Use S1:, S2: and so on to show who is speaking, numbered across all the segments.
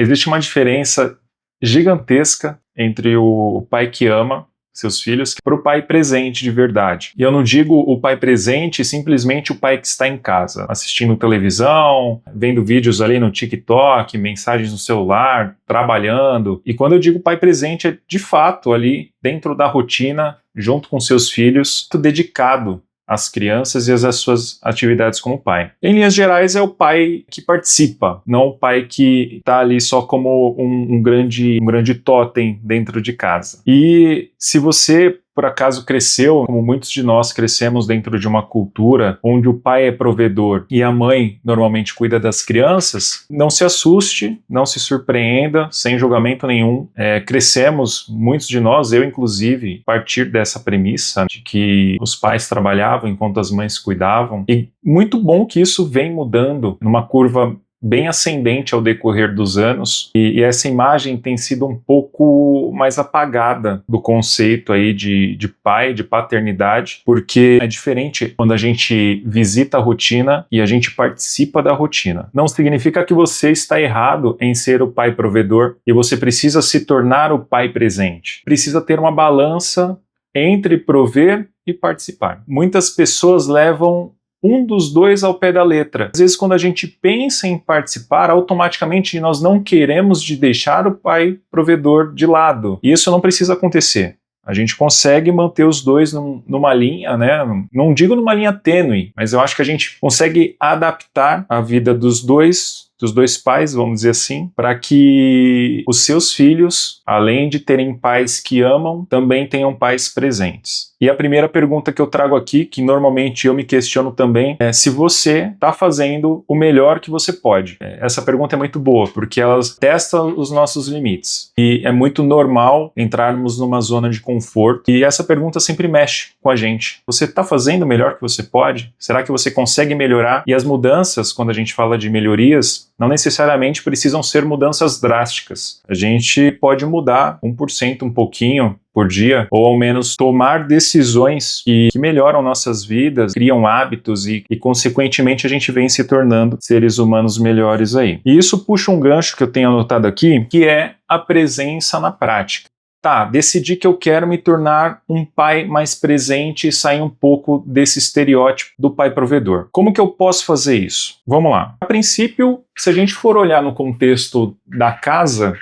S1: Existe uma diferença gigantesca entre o pai que ama seus filhos para o pai presente de verdade. E eu não digo o pai presente simplesmente o pai que está em casa, assistindo televisão, vendo vídeos ali no TikTok, mensagens no celular, trabalhando. E quando eu digo pai presente, é de fato ali dentro da rotina, junto com seus filhos, dedicado às crianças e às suas atividades como pai. Em linhas gerais, é o pai que participa, não o pai que está ali só como um grande totem dentro de casa. E se você, por acaso, cresceu, como muitos de nós crescemos dentro de uma cultura onde o pai é provedor e a mãe normalmente cuida das crianças, não se assuste, não se surpreenda, sem julgamento nenhum. Crescemos, muitos de nós, eu inclusive, a partir dessa premissa de que os pais trabalhavam enquanto as mães cuidavam. E muito bom que isso vem mudando numa curva bem ascendente ao decorrer dos anos, e essa imagem tem sido um pouco mais apagada do conceito aí de pai, de paternidade, porque é diferente quando a gente visita a rotina e a gente participa da rotina. Não significa que você está errado em ser o pai provedor e você precisa se tornar o pai presente. Precisa ter uma balança entre prover e participar. Muitas pessoas levam um dos dois ao pé da letra. Às vezes, quando a gente pensa em participar, automaticamente nós não queremos deixar o pai provedor de lado. E isso não precisa acontecer. A gente consegue manter os dois numa linha, né? Não digo numa linha tênue, mas eu acho que a gente consegue adaptar a vida dos dois pais, vamos dizer assim, para que os seus filhos, além de terem pais que amam, também tenham pais presentes. E a primeira pergunta que eu trago aqui, que normalmente eu me questiono também, é se você está fazendo o melhor que você pode. Essa pergunta é muito boa, porque ela testa os nossos limites. E é muito normal entrarmos numa zona de conforto, e essa pergunta sempre mexe com a gente. Você está fazendo o melhor que você pode? Será que você consegue melhorar? E as mudanças, quando a gente fala de melhorias, não necessariamente precisam ser mudanças drásticas. A gente pode mudar 1%, um pouquinho por dia, ou ao menos tomar decisões que melhoram nossas vidas, criam hábitos e consequentemente, a gente vem se tornando seres humanos melhores aí. E isso puxa um gancho que eu tenho anotado aqui, que é a presença na prática. Tá, decidi que eu quero me tornar um pai mais presente e sair um pouco desse estereótipo do pai provedor. Como que eu posso fazer isso? Vamos lá. A princípio, se a gente for olhar no contexto da casa,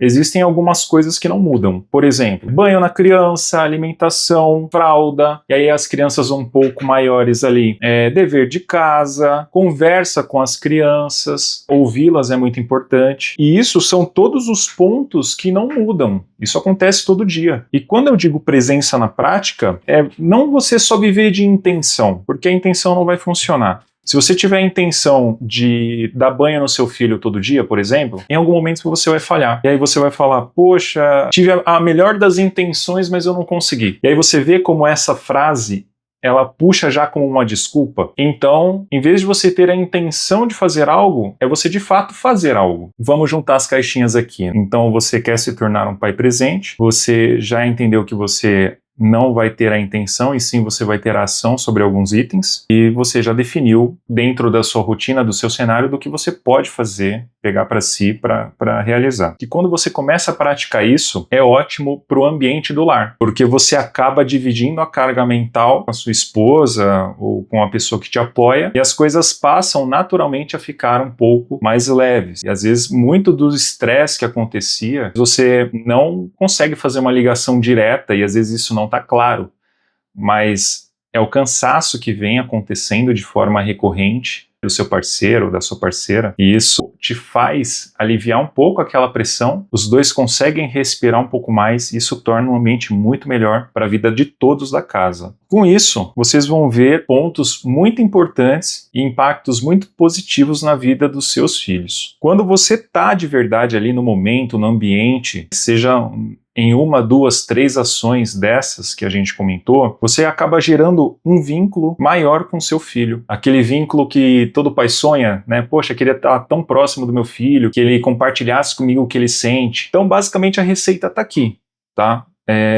S1: existem algumas coisas que não mudam. Por exemplo, banho na criança, alimentação, fralda, e aí as crianças um pouco maiores ali, dever de casa, conversa com as crianças, ouvi-las é muito importante. E isso são todos os pontos que não mudam. Isso acontece todo dia. E quando eu digo presença na prática, não você só viver de intenção, porque a intenção não vai funcionar. Se você tiver a intenção de dar banho no seu filho todo dia, por exemplo, em algum momento você vai falhar. E aí você vai falar, poxa, tive a melhor das intenções, mas eu não consegui. E aí você vê como essa frase, ela puxa já como uma desculpa. Então, em vez de você ter a intenção de fazer algo, é você de fato fazer algo. Vamos juntar as caixinhas aqui. Então, você quer se tornar um pai presente, você já entendeu que você não vai ter a intenção, e sim você vai ter a ação sobre alguns itens, e você já definiu dentro da sua rotina, do seu cenário, do que você pode fazer, pegar para si, para realizar. E quando você começa a praticar isso, é ótimo para o ambiente do lar, porque você acaba dividindo a carga mental com a sua esposa ou com a pessoa que te apoia, e as coisas passam naturalmente a ficar um pouco mais leves. E às vezes muito do estresse que acontecia, você não consegue fazer uma ligação direta, e às vezes isso não está claro, mas é o cansaço que vem acontecendo de forma recorrente do seu parceiro ou da sua parceira, e isso te faz aliviar um pouco aquela pressão, os dois conseguem respirar um pouco mais, e isso torna um ambiente muito melhor para a vida de todos da casa. Com isso, vocês vão ver pontos muito importantes e impactos muito positivos na vida dos seus filhos. Quando você está de verdade ali no momento, no ambiente, seja em 1, 2, 3 ações dessas que a gente comentou, você acaba gerando um vínculo maior com seu filho. Aquele vínculo que todo pai sonha, né? Poxa, eu queria estar tão próximo do meu filho, que ele compartilhasse comigo o que ele sente. Então, basicamente, a receita está aqui, tá?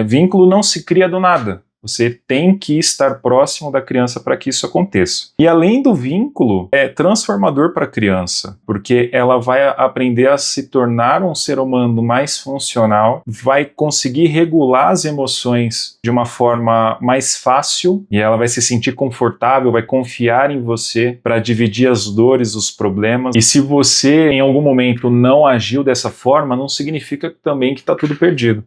S1: Vínculo não se cria do nada. Você tem que estar próximo da criança para que isso aconteça. E além do vínculo, é transformador para a criança, porque ela vai aprender a se tornar um ser humano mais funcional, vai conseguir regular as emoções de uma forma mais fácil e ela vai se sentir confortável, vai confiar em você para dividir as dores, os problemas. E se você em algum momento não agiu dessa forma, não significa também que está tudo perdido.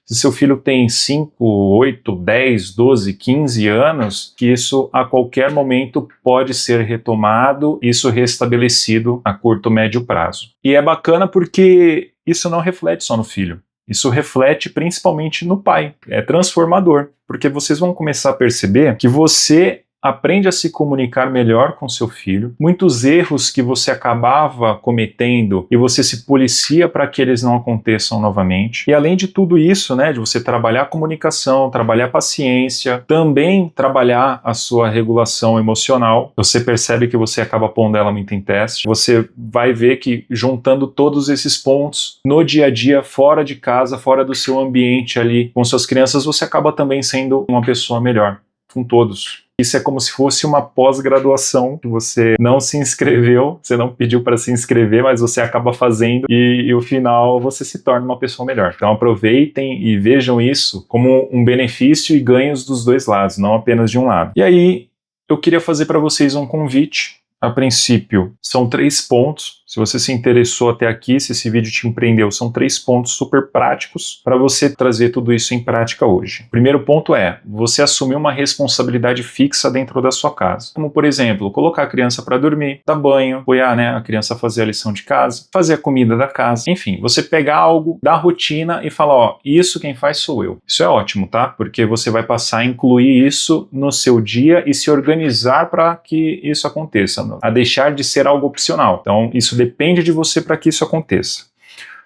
S1: Se seu filho tem 5, 8, 10, 12, 15 anos, que isso a qualquer momento pode ser retomado, isso restabelecido a curto, médio prazo. E é bacana porque isso não reflete só no filho. Isso reflete principalmente no pai. É transformador, porque vocês vão começar a perceber que você aprende a se comunicar melhor com seu filho. Muitos erros que você acabava cometendo e você se policia para que eles não aconteçam novamente. E além de tudo isso, né, de você trabalhar a comunicação, trabalhar a paciência, também trabalhar a sua regulação emocional, você percebe que você acaba pondo ela muito em teste. Você vai ver que juntando todos esses pontos no dia a dia, fora de casa, fora do seu ambiente ali com suas crianças, você acaba também sendo uma pessoa melhor com todos. Isso é como se fosse uma pós-graduação que você não se inscreveu, você não pediu para se inscrever, mas você acaba fazendo e no final você se torna uma pessoa melhor. Então aproveitem e vejam isso como um benefício e ganhos dos dois lados, não apenas de um lado. E aí eu queria fazer para vocês um convite. A princípio, são 3 pontos. Se você se interessou até aqui, se esse vídeo te empreendeu, são 3 pontos super práticos para você trazer tudo isso em prática hoje. O primeiro ponto é você assumir uma responsabilidade fixa dentro da sua casa. Como, por exemplo, colocar a criança para dormir, dar banho, apoiar, né, a criança a fazer a lição de casa, fazer a comida da casa. Enfim, você pegar algo da rotina e falar, ó, isso quem faz sou eu. Isso é ótimo, tá? Porque você vai passar a incluir isso no seu dia e se organizar para que isso aconteça, a deixar de ser algo opcional. Então, isso depende de você para que isso aconteça.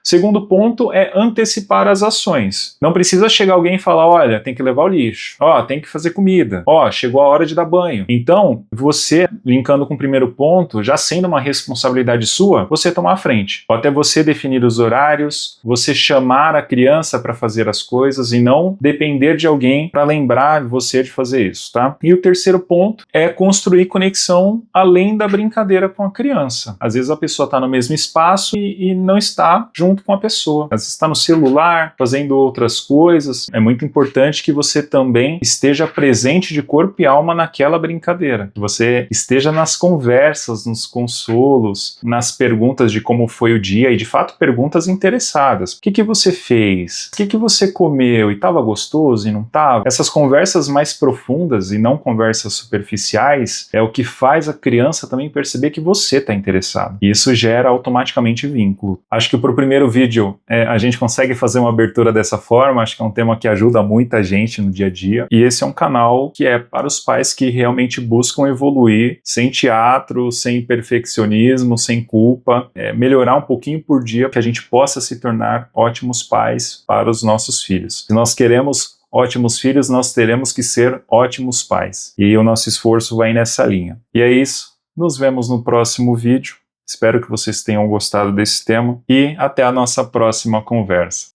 S1: Segundo ponto é antecipar as ações. Não precisa chegar alguém e falar, olha, tem que levar o lixo, ó, tem que fazer comida, ó, chegou a hora de dar banho. Então, você, linkando com o primeiro ponto, já sendo uma responsabilidade sua, você tomar a frente. Ou até você definir os horários, você chamar a criança para fazer as coisas e não depender de alguém para lembrar você de fazer isso, tá? E o terceiro ponto é construir conexão além da brincadeira com a criança. Às vezes a pessoa está no mesmo espaço e não está junto com a pessoa. Às vezes está no celular, fazendo outras coisas. É muito importante que você também esteja presente de corpo e alma naquela brincadeira. Que você esteja nas conversas, nos consolos, nas perguntas de como foi o dia e, de fato, perguntas interessadas. O que você fez? O que você comeu? E estava gostoso e não estava? Essas conversas mais profundas e não conversas superficiais é o que faz a criança também perceber que você está interessado. E isso gera automaticamente vínculo. Acho que para o primeiro vídeo a gente consegue fazer uma abertura dessa forma, acho que é um tema que ajuda muita gente no dia a dia, e esse é um canal que é para os pais que realmente buscam evoluir sem teatro, sem perfeccionismo, sem culpa, melhorar um pouquinho por dia, que a gente possa se tornar ótimos pais para os nossos filhos. Se nós queremos ótimos filhos, nós teremos que ser ótimos pais, e o nosso esforço vai nessa linha. E é isso, nos vemos no próximo vídeo. Espero que vocês tenham gostado desse tema e até a nossa próxima conversa.